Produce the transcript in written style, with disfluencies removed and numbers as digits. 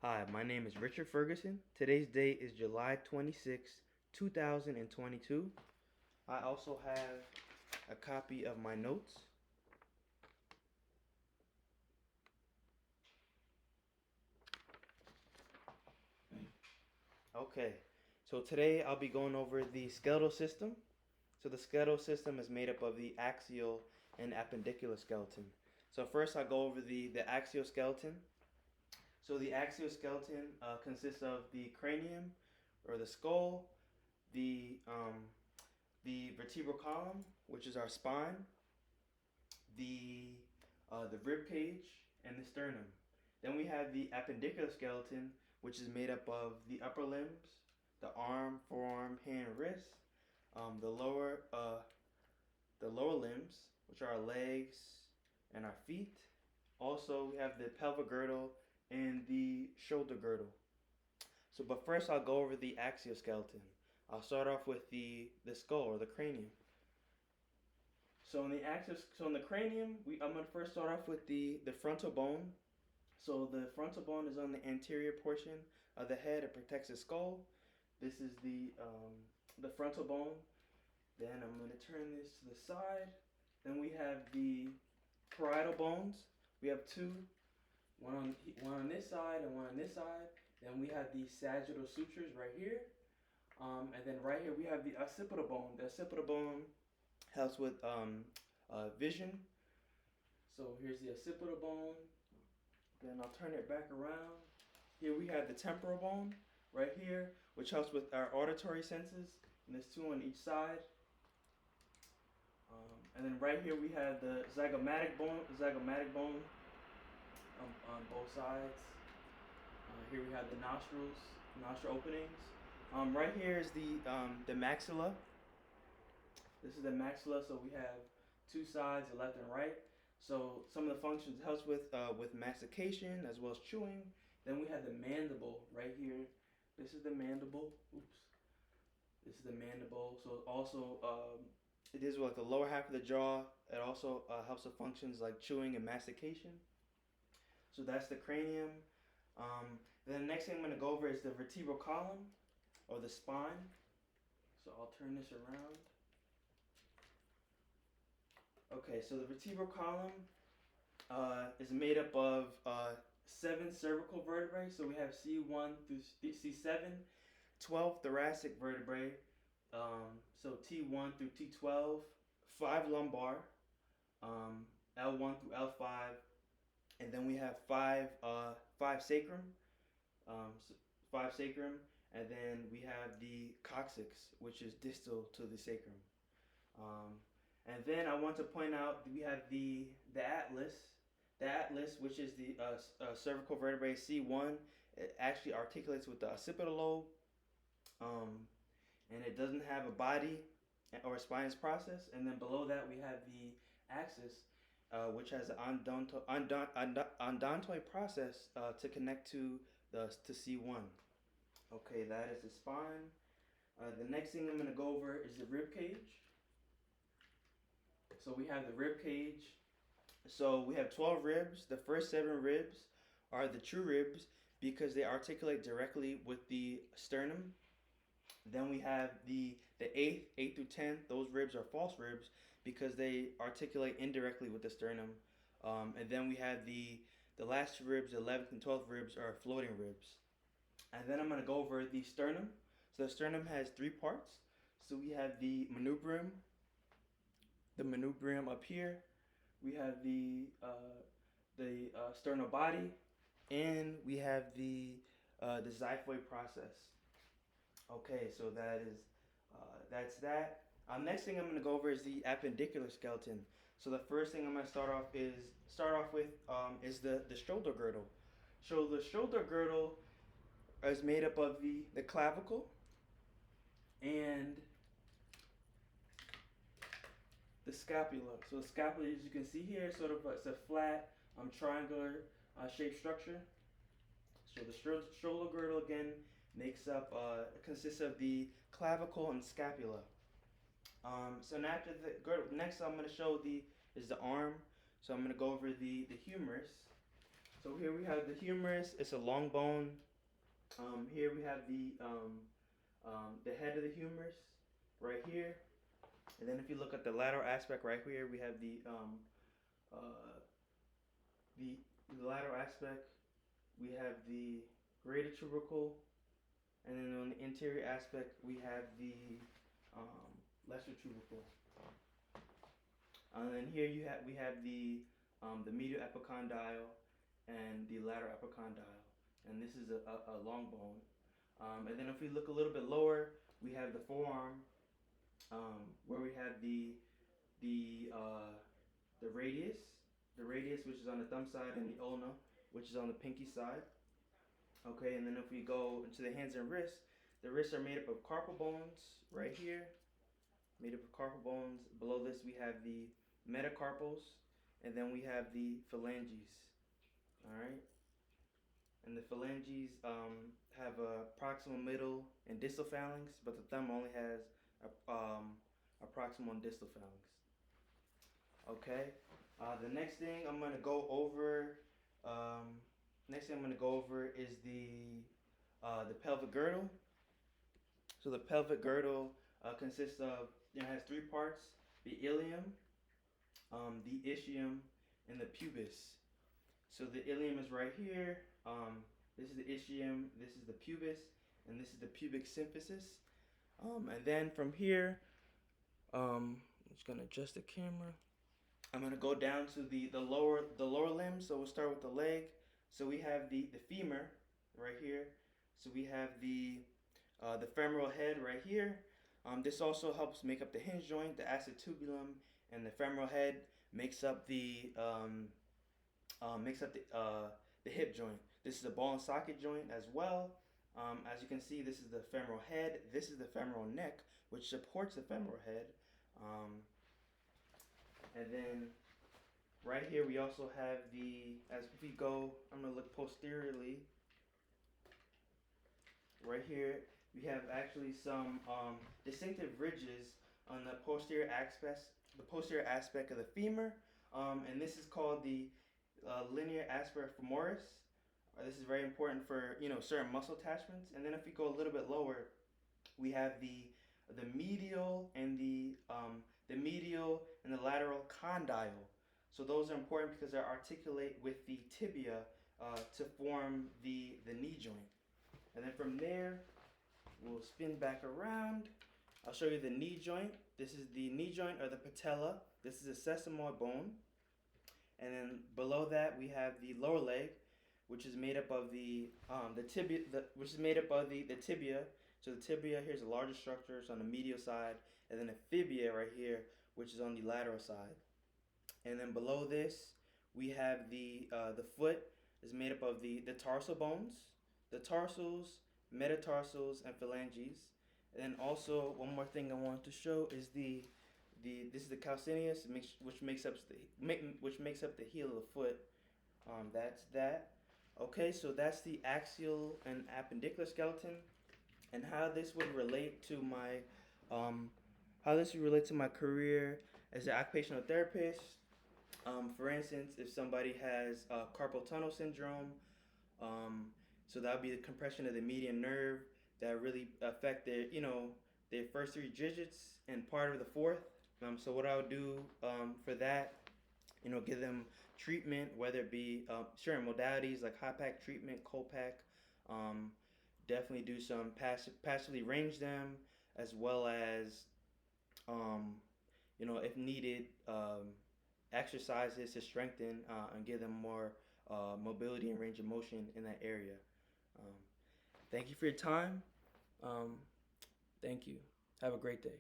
Hi, my name is Richard Ferguson. Today's date is July 26, 2022. I also have a copy of my notes. Okay, so today I'll be going over the skeletal system. So the skeletal system is made up of the axial and appendicular skeleton. So first I'll go over the axial skeleton. So the axial skeleton consists of the cranium or the skull, the vertebral column, which is our spine, the rib cage, and the sternum. Then we have the appendicular skeleton, which is made up of the upper limbs, the arm, forearm, hand, wrist, um, the lower uh, the lower limbs, which are our legs and our feet. Also, we have the pelvic girdle and the shoulder girdle. So, but first, I'll go over the axial skeleton. I'll start off with the skull or the cranium. So in the cranium, I'm gonna first start off with the frontal bone. So the frontal bone is on the anterior portion of the head. It protects the skull. This is the frontal bone. Then I'm gonna turn this to the side. Then we have the parietal bones. We have two, one on this side and one on this side. Then we have the sagittal sutures right here. And then right here we have the occipital bone. The occipital bone helps with vision. So here's the occipital bone. Then I'll turn it back around. Here we have the temporal bone right here, which helps with our auditory senses. And there's two on each side. And then right here we have the zygomatic bone on both sides. Here we have the nostril openings. Right here is the maxilla. This is the maxilla, so we have two sides, the left and right. So some of the functions it helps with mastication as well as chewing. Then we have the mandible right here. This is the mandible. Oops. This is the mandible. So also it is like the lower half of the jaw. It also helps with functions like chewing and mastication. So that's the cranium. Then the next thing I'm going to go over is the vertebral column or the spine. So I'll turn this around. Okay, so the vertebral column is made up of seven cervical vertebrae. So we have C1 through C7, 12 thoracic vertebrae. So T1 through T12, five lumbar, L1 through L5, and then we have five sacrum, five sacrum, and then we have the coccyx, which is distal to the sacrum. Um, and then I want to point out we have the atlas, which is the cervical vertebrae C1. It actually articulates with the occipital lobe, um, and it doesn't have a body or a spinous process. And then below that we have the axis, which has an odontoid process to connect to C1. Okay, that is the spine. The next thing I'm going to go over is the rib cage. So we have the rib cage. So we have 12 ribs. The first seven ribs are the true ribs because they articulate directly with the sternum. Then we have the eighth through 10th. Those ribs are false ribs because they articulate indirectly with the sternum. And then we have the last two ribs, the 11th and 12th ribs, are floating ribs. And then I'm going to go over the sternum. So the sternum has three parts. So we have the manubrium up here. We have the sternal body, and we have the xiphoid process. Okay, so that's that. Next thing I'm going to go over is the appendicular skeleton. So the first thing I'm going to start off with is the shoulder girdle. So the shoulder girdle is made up of the clavicle and the scapula. So the scapula, as you can see here, sort of it's a flat triangular shaped structure. So the shoulder girdle again consists of the clavicle and scapula. So now after the girdle, next I'm going to show is the arm. So I'm going to go over the humerus. So here we have the humerus. It's a long bone. Here we have the head of the humerus right here. And then if you look at the lateral aspect right here, we have uh, the lateral aspect. We have the greater tubercle, and then on the interior aspect, we have the um, lesser tubercle. And then here we have the medial epicondyle and the lateral epicondyle, and this is a long bone. And then if we look a little bit lower, we have the forearm, where we have the uh, the radius which is on the thumb side, and the ulna which is on the pinky side. Okay, and then if we go into the hands and wrists, the wrists are made up of carpal bones right here, made up of carpal bones. Below this we have the metacarpals, and then we have the phalanges. All right, and the phalanges have a proximal, middle, and distal phalanx, but the thumb only has a proximal and distal phalanx. Okay. The next thing I'm gonna go over, is the pelvic girdle. So the pelvic girdle consists of, has three parts: the ilium, the ischium, and the pubis. So the ilium is right here. This is the ischium. This is the pubis, and this is the pubic symphysis. And then from here, I'm just gonna adjust the camera. I'm gonna go down to the lower limb. So we'll start with the leg. So we have the femur right here. So we have the femoral head right here. This also helps make up the hinge joint, the acetubulum, and the femoral head makes up the hip joint. This is the ball and socket joint as well. As you can see, this is the femoral head. This is the femoral neck, which supports the femoral head. And then right here we also have as we go, I'm going to look posteriorly. Right here we have actually some distinctive ridges on the posterior aspect of the femur. And this is called the linear aspera femoris. This is very important for certain muscle attachments. And then if we go a little bit lower, we have the medial and the lateral condyle. So those are important because they articulate with the tibia to form the knee joint. And then from there, we'll spin back around. I'll show you the knee joint. This is the knee joint or the patella. This is a sesamoid bone. And then below that we have the lower leg, which is made up of the tibia, which is made up of the tibia. So the tibia here's the largest structure, it's on the medial side, and then the fibia right here, which is on the lateral side. And then below this, we have the foot is made up of the tarsal bones, the tarsals, metatarsals, and phalanges. And then also one more thing I wanted to show is this is the calcaneus, which makes up the heel of the foot. That's that. Okay, so that's the axial and appendicular skeleton, and how this would relate to my career as an occupational therapist. For instance, if somebody has carpal tunnel syndrome, so that would be the compression of the median nerve that really affect their first three digits and part of the fourth. So what I would do for that, give them treatment, whether it be certain modalities like hot pack treatment, cold pack. Definitely do some passively range them, as well as if needed, exercises to strengthen and give them more mobility and range of motion in that area. Thank you for your time. Thank you. Have a great day.